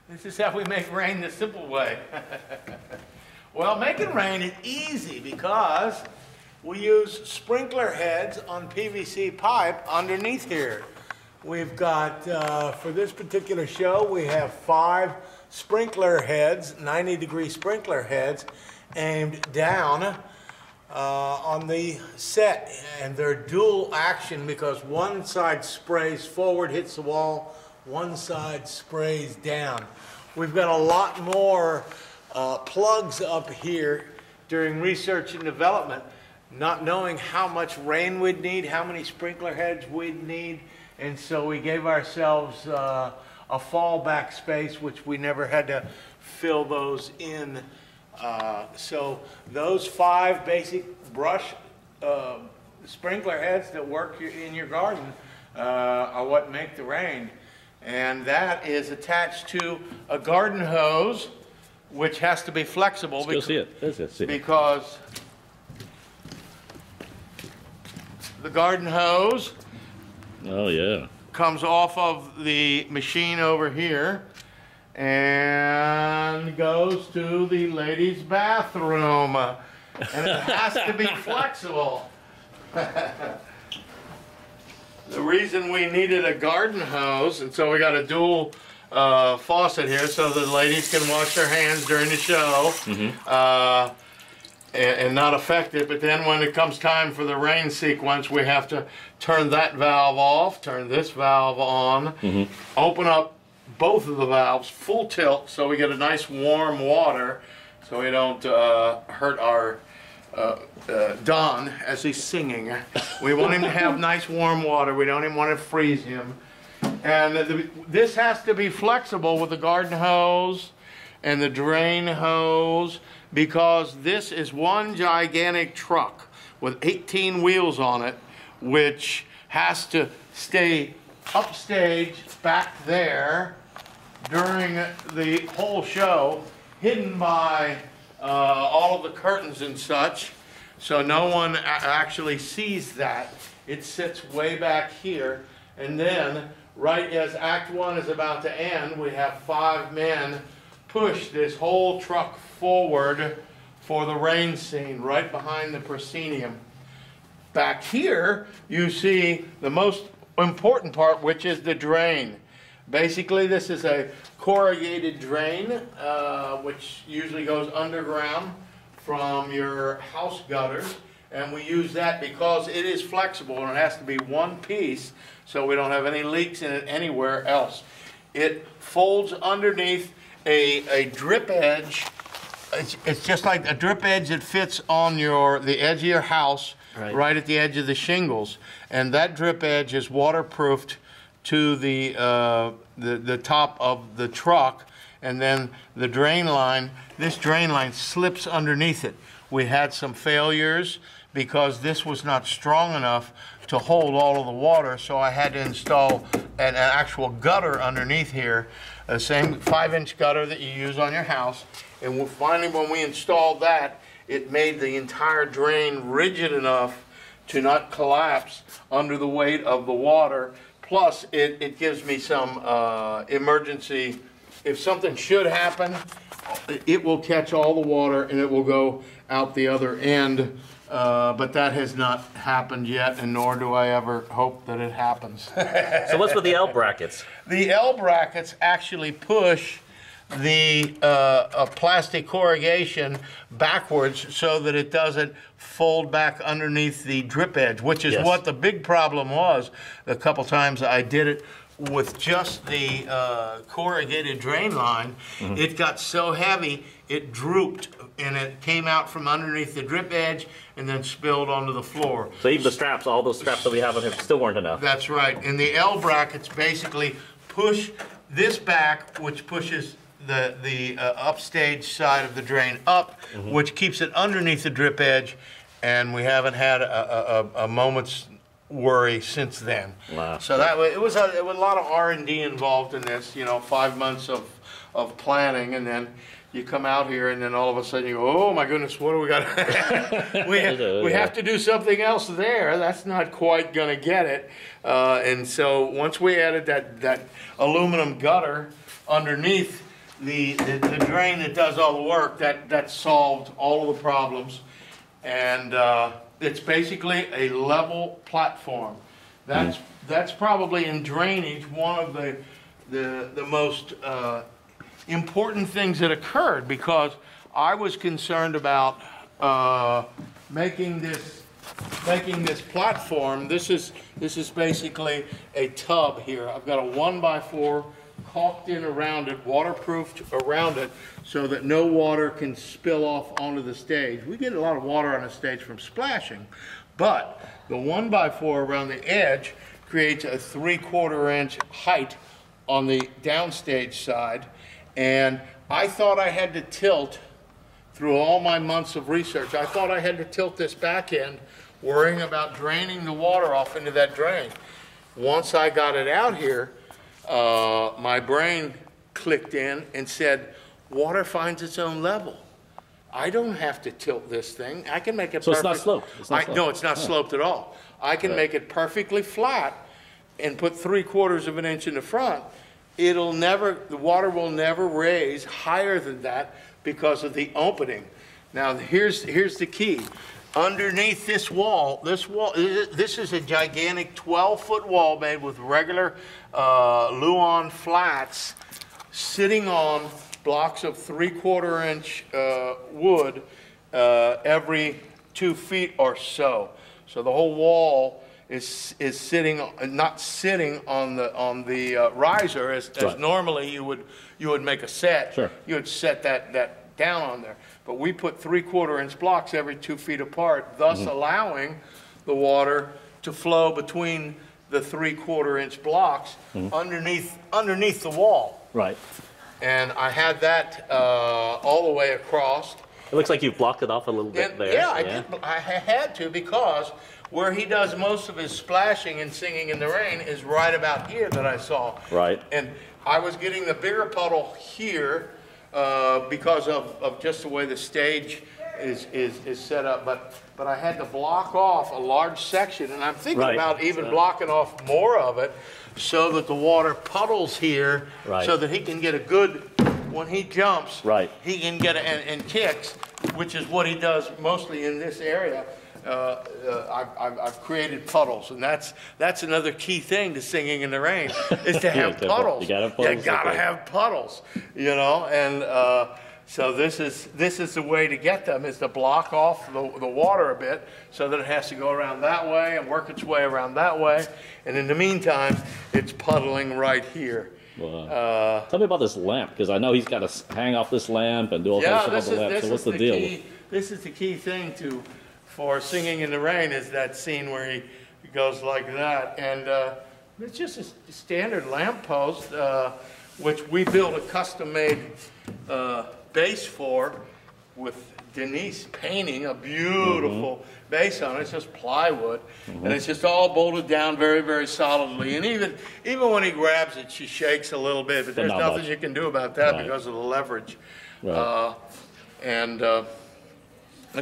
This is how we make rain the simple way. Well, making rain is easy because we use sprinkler heads on PVC pipe underneath here. We've got, for this particular show, we have 5 sprinkler heads, 90-degree sprinkler heads, aimed down on the set. And they're dual action because one side sprays forward, hits the wall, one side sprays down. We've got a lot more plugs up here during research and development, not knowing how much rain we'd need, how many sprinkler heads we'd need, and so we gave ourselves a fallback space, which we never had to fill those in. So those 5 basic brush sprinkler heads that work in your garden are what make the rain. And that is attached to a garden hose, which has to be flexible because the garden hose comes off of the machine over here and goes to the ladies' bathroom, and it has to be flexible. The reason we needed a garden hose, and so we got a dual faucet here so the ladies can wash their hands during the show and not affect it, but then when it comes time for the rain sequence, we have to turn that valve off, turn this valve on, open up both of the valves full tilt so we get a nice warm water so we don't hurt our Don as he's singing. We want him to have nice warm water. We don't even want to freeze him. And this has to be flexible with the garden hose and the drain hose because this is one gigantic truck with 18 wheels on it, which has to stay upstage back there during the whole show, hidden by all of the curtains and such, so no one actually sees that. It sits way back here, and then right as Act 1 is about to end, we have 5 men push this whole truck forward for the rain scene right behind the proscenium. Back here you see the most important part, which is the drain. Basically, this is a corrugated drain, which usually goes underground from your house gutters, and we use that because it is flexible and it has to be one piece so we don't have any leaks in it anywhere else. It folds underneath a drip edge. It's just like a drip edge that fits on the edge of your house, right at the edge of the shingles, and that drip edge is waterproofed to the top of the truck, and then the drain line, this drain line slips underneath it. We had some failures because this was not strong enough to hold all of the water, so I had to install an actual gutter underneath here, the same 5-inch gutter that you use on your house, and finally when we installed that, it made the entire drain rigid enough to not collapse under the weight of the water. Plus, it gives me some emergency. If something should happen, it will catch all the water and it will go out the other end. But that has not happened yet, and nor do I ever hope that it happens. So what's with the L brackets? The L brackets actually push the plastic corrugation backwards so that it doesn't fold back underneath the drip edge, which is what the big problem was. A couple times I did it with just the corrugated drain line. It got so heavy it drooped and it came out from underneath the drip edge and then spilled onto the floor. So even the straps, all those straps that we have on here still weren't enough. That's right. And the L brackets basically push this back, which pushes the upstage side of the drain up, which keeps it underneath the drip edge, and we haven't had a moment's worry since then. Wow. So that it was a lot of R&D involved in this. 5 months of planning, and then you come out here, and then all of a sudden you go, oh my goodness, what do we got? we have to do something else there. That's not quite going to get it. And so once we added that aluminum gutter underneath, the drain that does all the work, that solved all of the problems. And it's basically a level platform. That's probably in drainage one of the most important things that occurred, because I was concerned about making this platform. This is basically a tub here. I've got a 1x4 caulked in around it, waterproofed around it, so that no water can spill off onto the stage. We get a lot of water on the stage from splashing, but the 1x4 around the edge creates a 3/4 inch height on the downstage side. And I thought I had to tilt, through all my months of research, I thought I had to tilt this back end, worrying about draining the water off into that drain. Once I got it out here, my brain clicked in and said, water finds its own level. I don't have to tilt this thing. I can make it So it's not sloped? It's not sloped. No, it's not sloped at all. I can make it perfectly flat and put 3/4 of an inch in the front. The water will never raise higher than that because of the opening. Now, here's the key. Underneath this wall, this is a gigantic 12-foot wall made with regular Luan flats, sitting on blocks of 3/4 inch wood every 2 feet or so. So the whole wall is sitting, not sitting on the riser as normally you would make a set. Sure. You would set that down on there. But we put 3/4 inch blocks every 2 feet apart, thus allowing the water to flow between the 3/4 inch blocks underneath the wall. Right. And I had that all the way across. It looks like you've blocked it off a little bit there. Yeah, I did. I had to, because where he does most of his splashing and singing in the rain is right about here that I saw. Right. And I was getting the bigger puddle here because of just the way the stage is set up. But I had to block off a large section, and I'm thinking about even blocking off more of it so that the water puddles here, so that he can get a good, when he jumps, he can get and kicks, which is what he does mostly in this area. I've created puddles, and that's another key thing to singing in the rain, is to have puddles. You gotta have puddles. You know, and so this is the way to get them, is to block off the water a bit, so that it has to go around that way and work its way around that way, and in the meantime it's puddling right here. Wow. Tell me about this lamp, because I know he's got to hang off this lamp and do all kinds of stuff on the lamp. So what's the deal? This is the key thing for singing in the rain, is that scene where he goes like that. And it's just a standard lamp post, which we built a custom-made base for, with Denise painting a beautiful base on it. It's just plywood, and it's just all bolted down very, very solidly. And even when he grabs it, she shakes a little bit, but there's nothing you can do about that because of the leverage. What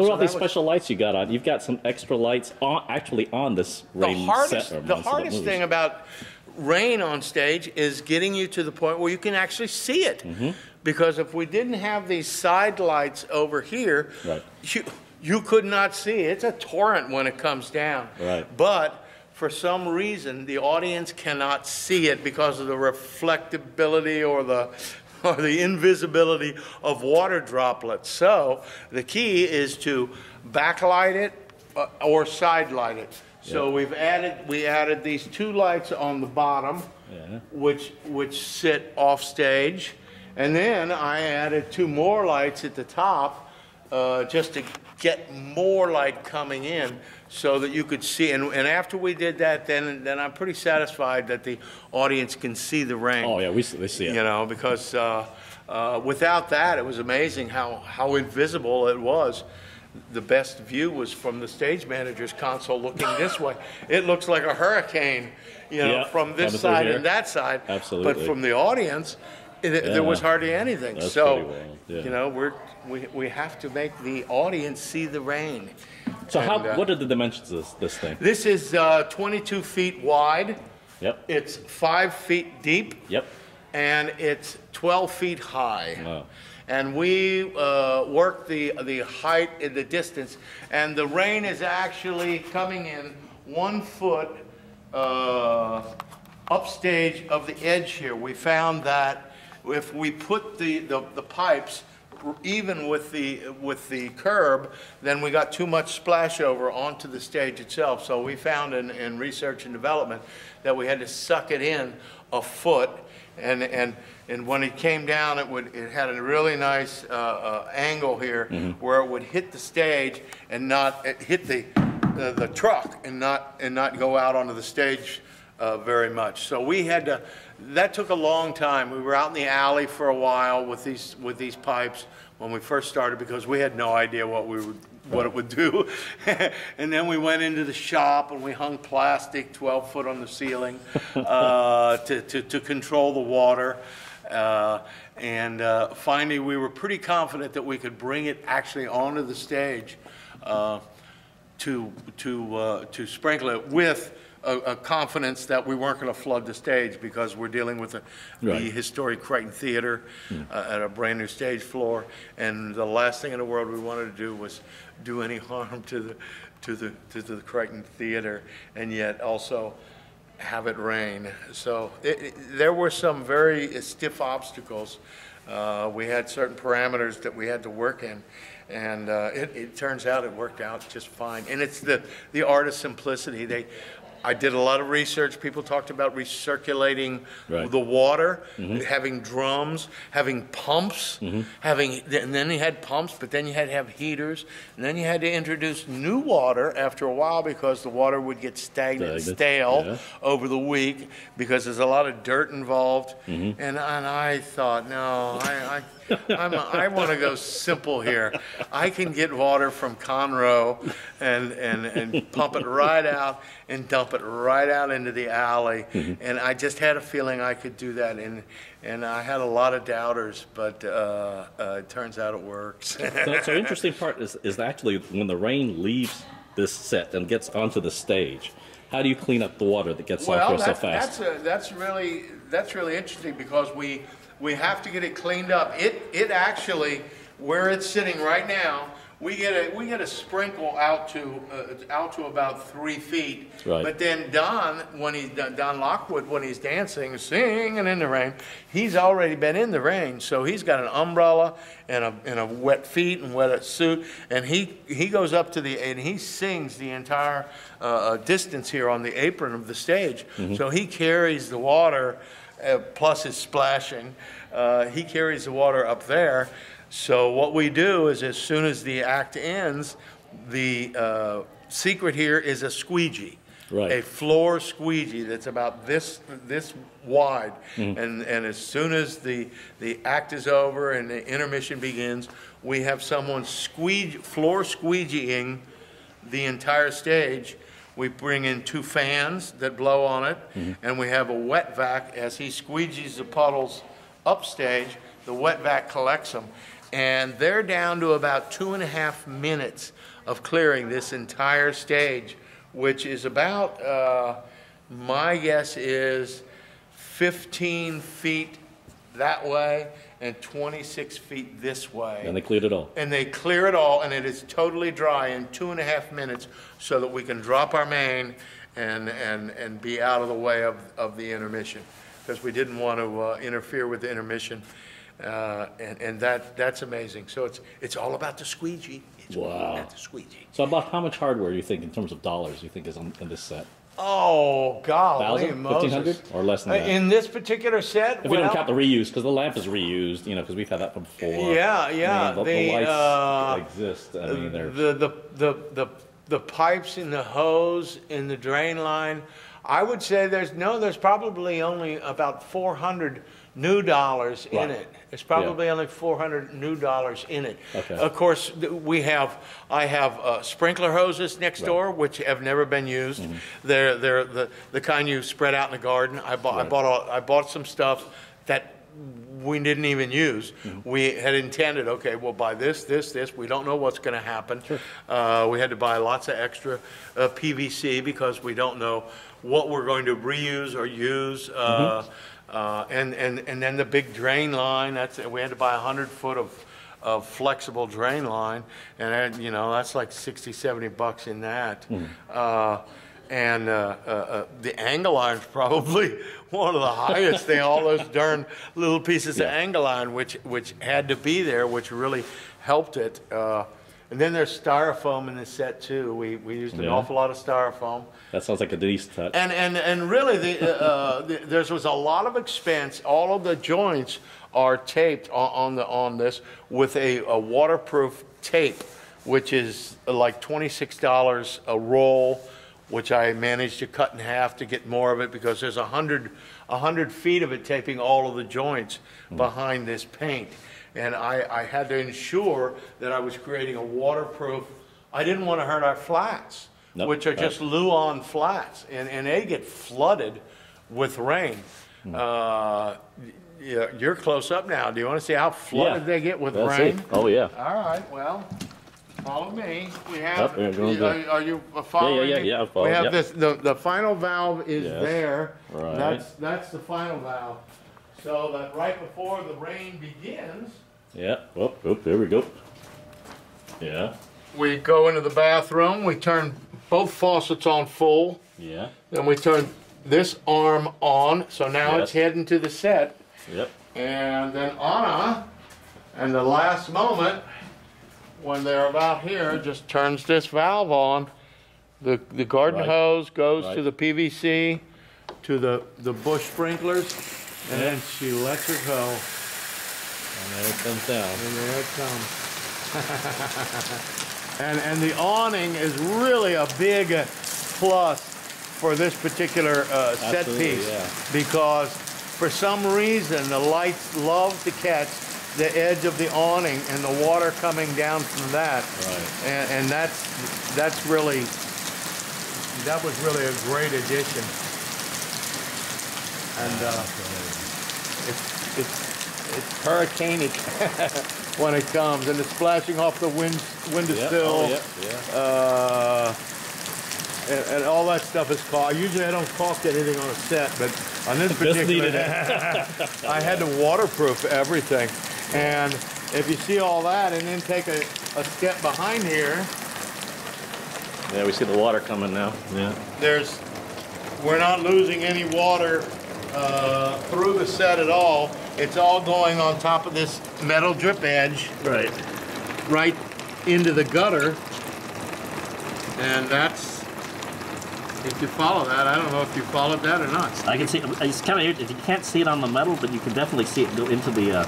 about these special lights you got on? You've got some extra lights actually on this rain set. The hardest thing about rain on stage is getting you to the point where you can actually see it. Because if we didn't have these side lights over here, you could not see it. It's a torrent when it comes down. But for some reason, the audience cannot see it because of the reflectability or the invisibility of water droplets. So the key is to backlight it or side light it. So we added these 2 lights on the bottom, which sit off stage, and then I added 2 more lights at the top, just to get more light coming in, so that you could see. And after we did that, then I'm pretty satisfied that the audience can see the rain. Oh yeah, they see it. You know, because without that, it was amazing how invisible it was. The best view was from the stage manager's console looking this way. It looks like a hurricane, you know, from this side and that side. Absolutely. But from the audience, there was hardly anything. That's so, you know, we have to make the audience see the rain. So what are the dimensions of this thing? This is 22 feet wide. It's 5 feet deep. and it's 12 feet high. Wow. And we worked the height and the distance, and the rain is actually coming in 1 foot upstage of the edge here. We found that if we put the pipes even with the curb, then we got too much splash over onto the stage itself. So we found in research and development that we had to suck it in a foot, and when it came down, it had a really nice angle here where it would hit the stage and not hit the truck and not go out onto the stage very much. So we had to. That took a long time. We were out in the alley for a while with these pipes when we first started because we had no idea what it would do. And then we went into the shop and we hung plastic 12 foot on the ceiling to control the water. And finally, we were pretty confident that we could bring it actually onto the stage to sprinkle it with a confidence that we weren't going to flood the stage because we're dealing with the historic Crighton Theater at a brand new stage floor, and the last thing in the world we wanted to do was do any harm to the Crighton Theater, and yet also have it rain. So there were some very stiff obstacles. We had certain parameters that we had to work in, and it turns out it worked out just fine. And it's the art of simplicity. I did a lot of research. People talked about recirculating the water, having drums, having pumps, and then you had pumps, but then you had to have heaters, and then you had to introduce new water after a while because the water would get stagnant, stale over the week because there's a lot of dirt involved. And I thought, no, I want to go simple here. I can get water from Conroe and pump it right out and dump it right out into the alley. And I just had a feeling I could do that. And I had a lot of doubters, but it turns out it works. So interesting part is actually when the rain leaves this set and gets onto the stage, how do you clean up the water that gets off there so fast? That's really interesting because we have to get it cleaned up. It actually, where it's sitting right now, we get a sprinkle out to about 3 feet. But then Don Lockwood, when he's dancing, singing in the rain, he's already been in the rain. So he's got an umbrella and a wet feet and wet suit, and he goes up to and he sings the entire distance here on the apron of the stage. So he carries the water. Plus his splashing, he carries the water up there. So what we do is as soon as the act ends, the secret here is a squeegee, a floor squeegee that's about this wide. And as soon as the act is over and the intermission begins, we have someone floor squeegeeing the entire stage. We bring in 2 fans that blow on it, and we have a wet vac. As he squeegees the puddles upstage, the wet vac collects them. And they're down to about 2.5 minutes of clearing this entire stage, which is about, my guess is 15 feet that way and 26 feet this way. And they cleared it all. And they clear it all, and it is totally dry in 2.5 minutes so that we can drop our main and be out of the way of the intermission, because we didn't want to interfere with the intermission. And that's amazing. So it's all about the squeegee. It's all about the squeegee. So about how much hardware do you think, in terms of dollars, you think is in this set? Oh, golly, 1,000, 1,500, or less than that? In this particular set? If we don't count the reuse, because the lamp is reused, because we've had that from before. Yeah. I mean, the lights exist. I mean, the pipes in the hose in the drain line, I would say there's probably only about 400 new dollars in it. It's probably only 400 new dollars in it. Of course, I have sprinkler hoses next door, which have never been used. They're the kind you spread out in the garden. I bought some stuff that we didn't even use. We had intended, okay, we'll buy this. We don't know what's going to happen. Sure. We had to buy lots of extra PVC because we don't know what we're going to reuse or use. And then the big drain line. We had to buy 100 foot of flexible drain line, and you know, that's like 60, 70 bucks in that. And the angle iron's probably one of the highest thing, all those darn little pieces of angle iron which had to be there, which really helped it. And then there's styrofoam in the set too. We used an awful lot of styrofoam. That sounds like a Denise touch. And really there was a lot of expense. All of the joints are taped on this with a waterproof tape, which is like $26 a roll, which I managed to cut in half to get more of it because there's 100 feet of it taping all of the joints behind this paint. And I had to ensure that I was creating a waterproof. I didn't want to hurt our flats, which are just Luan flats, and they get flooded with rain. You're close up now. Do you want to see how flooded they get with rain? Oh, yeah. All right, well. Follow me. We have. Are you following me? Yeah. I'm following. We have this. The final valve is there. Right. That's the final valve. So that right before the rain begins. Yeah. Oh, there we go. Yeah. We go into the bathroom. We turn both faucets on full. Yeah. Then we turn this arm on. So now it's heading to the set. Yep. And then Anna, and the last moment, when they're about here, just turns this valve on. The garden hose goes to the PVC, to the bush sprinklers, and then she lets her go. And there it comes down. And there it comes. and the awning is really a big plus for this particular set piece because for some reason the lights love to catch the edge of the awning and the water coming down from that. Right. And that was really a great addition. And it's hurricanic when it comes, and it's splashing off the windowsill. And all that stuff is caulked. Usually I don't caulk anything on a set, but on this particular I had to waterproof everything. And if you see all that and then take a step behind here. Yeah, we see the water coming now. Yeah. We're not losing any water through the set at all. It's all going on top of this metal drip edge. Right into the gutter. And that's, if you follow that, I don't know if you followed that or not. I can see, it's kind of, you can't see it on the metal, but you can definitely see it go into the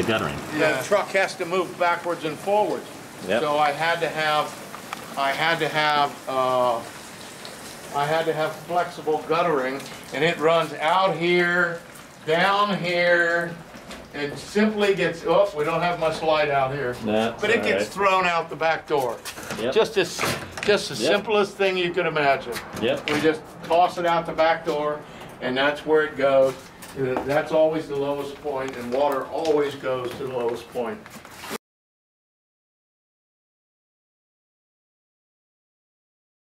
guttering. Yeah. The truck has to move backwards and forwards. So I had to have flexible guttering, and it runs out here, down here, and simply gets, oh, we don't have much light out here. But it gets thrown out the back door. Just the simplest thing you can imagine. We just toss it out the back door, and that's where it goes. That's always the lowest point, and water always goes to the lowest point.